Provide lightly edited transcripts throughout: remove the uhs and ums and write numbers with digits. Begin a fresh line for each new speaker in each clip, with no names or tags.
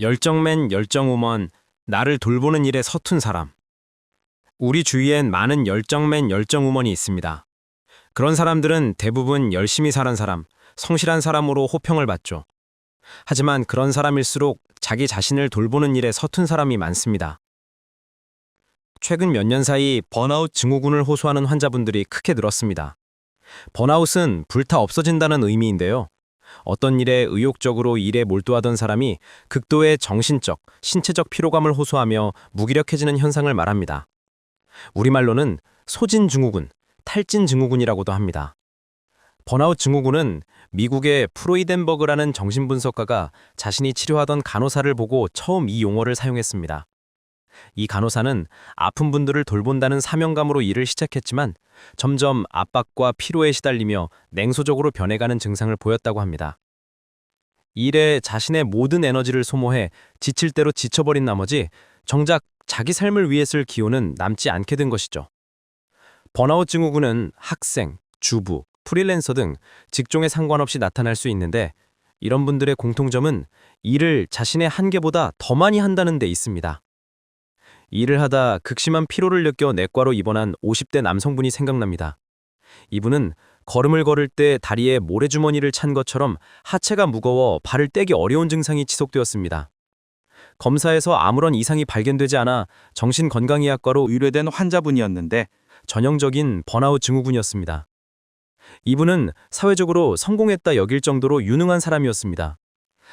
열정맨, 열정우먼, 나를 돌보는 일에 서툰 사람. 우리 주위엔 많은 열정맨, 열정우먼이 있습니다. 그런 사람들은 대부분 열심히 사는 사람, 성실한 사람으로 호평을 받죠. 하지만 그런 사람일수록 자기 자신을 돌보는 일에 서툰 사람이 많습니다. 최근 몇 년 사이 번아웃 증후군을 호소하는 환자분들이 크게 늘었습니다. 번아웃은 불타 없어진다는 의미인데요. 어떤 일에 의욕적으로 일에 몰두하던 사람이 극도의 정신적, 신체적 피로감을 호소하며 무기력해지는 현상을 말합니다. 우리말로는 소진증후군, 탈진증후군이라고도 합니다. 번아웃 증후군은 미국의 프로이덴버그라는 정신분석가가 자신이 치료하던 간호사를 보고 처음 이 용어를 사용했습니다. 이 간호사는 아픈 분들을 돌본다는 사명감으로 일을 시작했지만 점점 압박과 피로에 시달리며 냉소적으로 변해가는 증상을 보였다고 합니다. 일에 자신의 모든 에너지를 소모해 지칠 대로 지쳐버린 나머지 정작 자기 삶을 위해 쓸 기호는 남지 않게 된 것이죠. 번아웃 증후군은 학생, 주부, 프리랜서 등 직종에 상관없이 나타날 수 있는데 이런 분들의 공통점은 일을 자신의 한계보다 더 많이 한다는 데 있습니다. 일을 하다 극심한 피로를 느껴 내과로 입원한 50대 남성분이 생각납니다. 이분은 걸음을 걸을 때 다리에 모래주머니를 찬 것처럼 하체가 무거워 발을 떼기 어려운 증상이 지속되었습니다. 검사에서 아무런 이상이 발견되지 않아 정신건강의학과로 의뢰된 환자분이었는데 전형적인 번아웃 증후군이었습니다. 이분은 사회적으로 성공했다 여길 정도로 유능한 사람이었습니다.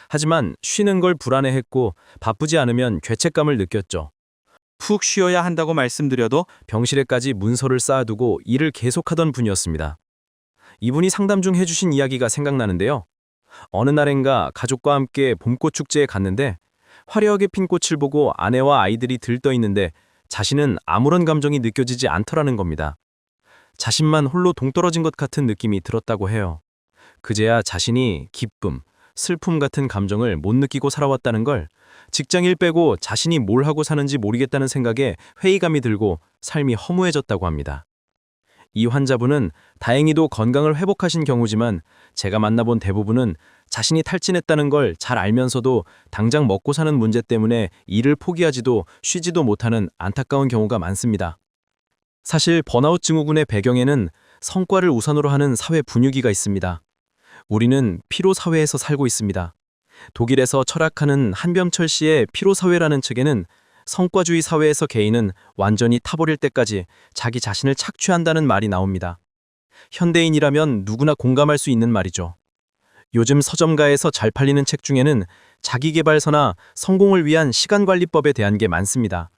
하지만 쉬는 걸 불안해했고 바쁘지 않으면 죄책감을 느꼈죠. 푹 쉬어야 한다고 말씀드려도 병실에까지 문서를 쌓아두고 일을 계속하던 분이었습니다. 이분이 상담 중 해주신 이야기가 생각나는데요. 어느 날엔가 가족과 함께 봄꽃 축제에 갔는데 화려하게 핀 꽃을 보고 아내와 아이들이 들떠 있는데 자신은 아무런 감정이 느껴지지 않더라는 겁니다. 자신만 홀로 동떨어진 것 같은 느낌이 들었다고 해요. 그제야 자신이 기쁨, 슬픔 같은 감정을 못 느끼고 살아왔다는 걸, 직장일 빼고 자신이 뭘 하고 사는지 모르겠다는 생각에 회의감이 들고 삶이 허무해졌다고 합니다. 이 환자분은 다행히도 건강을 회복하신 경우지만 제가 만나본 대부분은 자신이 탈진했다는 걸 잘 알면서도 당장 먹고 사는 문제 때문에 일을 포기하지도 쉬지도 못하는 안타까운 경우가 많습니다. 사실 번아웃 증후군의 배경에는 성과를 우선으로 하는 사회 분위기가 있습니다. 우리는 피로 사회에서 살고 있습니다. 독일에서 철학하는 한뵘철 씨의 피로사회라는 책에는 성과주의 사회에서 개인은 완전히 타버릴 때까지 자기 자신을 착취한다는 말이 나옵니다. 현대인이라면 누구나 공감할 수 있는 말이죠. 요즘 서점가에서 잘 팔리는 책 중에는 자기계발서나 성공을 위한 시간관리법에 대한 게 많습니다.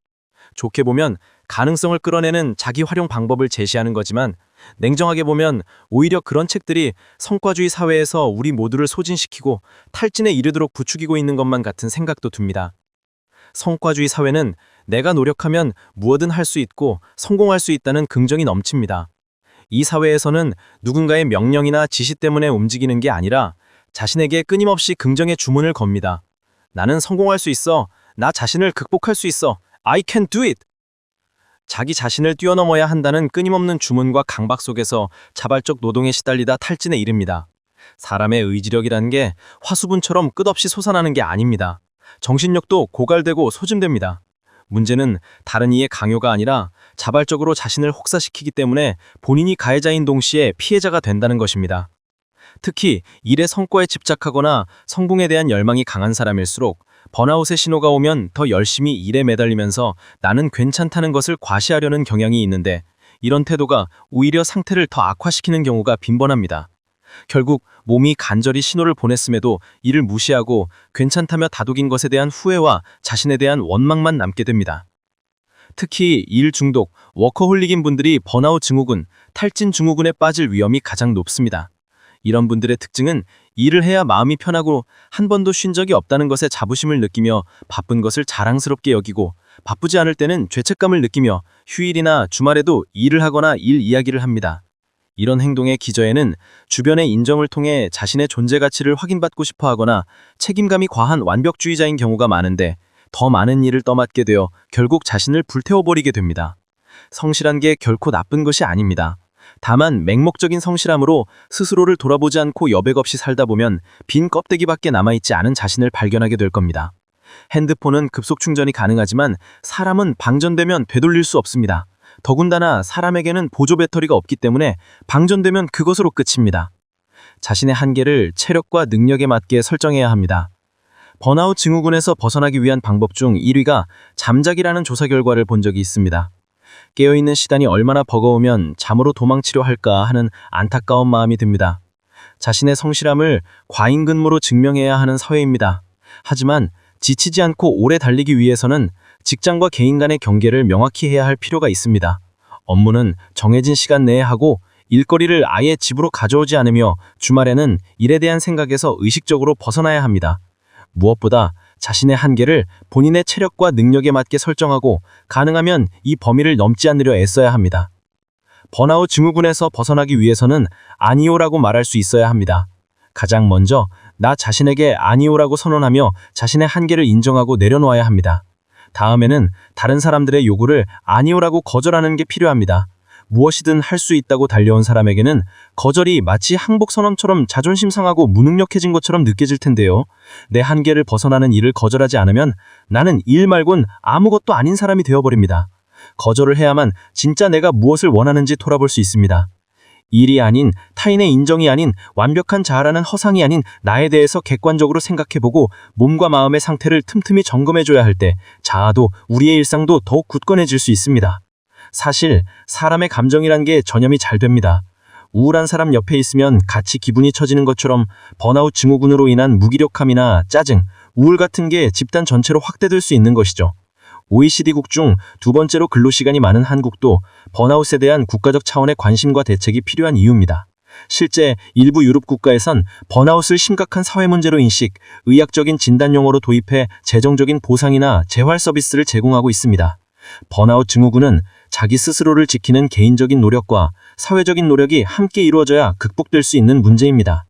좋게 보면 가능성을 끌어내는 자기 활용 방법을 제시하는 거지만 냉정하게 보면 오히려 그런 책들이 성과주의 사회에서 우리 모두를 소진시키고 탈진에 이르도록 부추기고 있는 것만 같은 생각도 듭니다. 성과주의 사회는 내가 노력하면 무엇든 할 수 있고 성공할 수 있다는 긍정이 넘칩니다. 이 사회에서는 누군가의 명령이나 지시 때문에 움직이는 게 아니라 자신에게 끊임없이 긍정의 주문을 겁니다. 나는 성공할 수 있어. 나 자신을 극복할 수 있어. I can do it. 자기 자신을 뛰어넘어야 한다는 끊임없는 주문과 강박 속에서 자발적 노동에 시달리다 탈진에 이릅니다. 사람의 의지력이라는 게 화수분처럼 끝없이 솟아나는 게 아닙니다. 정신력도 고갈되고 소진됩니다. 문제는 다른 이의 강요가 아니라 자발적으로 자신을 혹사시키기 때문에 본인이 가해자인 동시에 피해자가 된다는 것입니다. 특히 일의 성과에 집착하거나 성공에 대한 열망이 강한 사람일수록 번아웃의 신호가 오면 더 열심히 일에 매달리면서 나는 괜찮다는 것을 과시하려는 경향이 있는데 이런 태도가 오히려 상태를 더 악화시키는 경우가 빈번합니다. 결국 몸이 간절히 신호를 보냈음에도 이를 무시하고 괜찮다며 다독인 것에 대한 후회와 자신에 대한 원망만 남게 됩니다. 특히 일 중독, 워커홀릭인 분들이 번아웃 증후군, 탈진 증후군에 빠질 위험이 가장 높습니다. 이런 분들의 특징은 일을 해야 마음이 편하고 한 번도 쉰 적이 없다는 것에 자부심을 느끼며 바쁜 것을 자랑스럽게 여기고 바쁘지 않을 때는 죄책감을 느끼며 휴일이나 주말에도 일을 하거나 일 이야기를 합니다. 이런 행동의 기저에는 주변의 인정을 통해 자신의 존재 가치를 확인받고 싶어 하거나 책임감이 과한 완벽주의자인 경우가 많은데 더 많은 일을 떠맡게 되어 결국 자신을 불태워버리게 됩니다. 성실한 게 결코 나쁜 것이 아닙니다. 다만 맹목적인 성실함으로 스스로를 돌아보지 않고 여백 없이 살다 보면 빈 껍데기밖에 남아있지 않은 자신을 발견하게 될 겁니다.
핸드폰은 급속 충전이 가능하지만 사람은 방전되면 되돌릴 수 없습니다. 더군다나 사람에게는 보조 배터리가 없기 때문에 방전되면 그것으로 끝입니다. 자신의 한계를 체력과 능력에 맞게 설정해야 합니다. 번아웃 증후군에서 벗어나기 위한 방법 중 1위가 잠자기라는 조사 결과를 본 적이 있습니다. 깨어있는 시간이 얼마나 버거우면 잠으로 도망치려 할까 하는 안타까운 마음이 듭니다. 자신의 성실함을 과잉 근무로 증명해야 하는 사회입니다. 하지만 지치지 않고 오래 달리기 위해서는 직장과 개인 간의 경계를 명확히 해야 할 필요가 있습니다. 업무는 정해진 시간 내에 하고 일거리를 아예 집으로 가져오지 않으며 주말에는 일에 대한 생각에서 의식적으로 벗어나야 합니다. 무엇보다 자신의 한계를 본인의 체력과 능력에 맞게 설정하고 가능하면 이 범위를 넘지 않으려 애써야 합니다. 번아웃 증후군에서 벗어나기 위해서는 아니오라고 말할 수 있어야 합니다. 가장 먼저 나 자신에게 아니오라고 선언하며 자신의 한계를 인정하고 내려놓아야 합니다. 다음에는 다른 사람들의 요구를 아니오라고 거절하는 게 필요합니다. 무엇이든 할 수 있다고 달려온 사람에게는 거절이 마치 항복 선언처럼 자존심 상하고 무능력해진 것처럼 느껴질 텐데요. 내 한계를 벗어나는 일을 거절하지 않으면 나는 일 말곤 아무것도 아닌 사람이 되어버립니다. 거절을 해야만 진짜 내가 무엇을 원하는지 돌아볼 수 있습니다. 일이 아닌 타인의 인정이 아닌 완벽한 자아라는 허상이 아닌 나에 대해서 객관적으로 생각해보고 몸과 마음의 상태를 틈틈이 점검해줘야 할 때 자아도 우리의 일상도 더욱 굳건해질 수 있습니다. 사실 사람의 감정이란 게 전염이 잘 됩니다. 우울한 사람 옆에 있으면 같이 기분이 처지는 것처럼 번아웃 증후군으로 인한 무기력함이나 짜증, 우울 같은 게 집단 전체로 확대될 수 있는 것이죠. OECD국 중 두 번째로 근로시간이 많은 한국도 번아웃에 대한 국가적 차원의 관심과 대책이 필요한 이유입니다. 실제 일부 유럽 국가에선 번아웃을 심각한 사회 문제로 인식, 의학적인 진단 용어로 도입해 재정적인 보상이나 재활 서비스를 제공하고 있습니다. 번아웃 증후군은 자기 스스로를 지키는 개인적인 노력과 사회적인 노력이 함께 이루어져야 극복될 수 있는 문제입니다.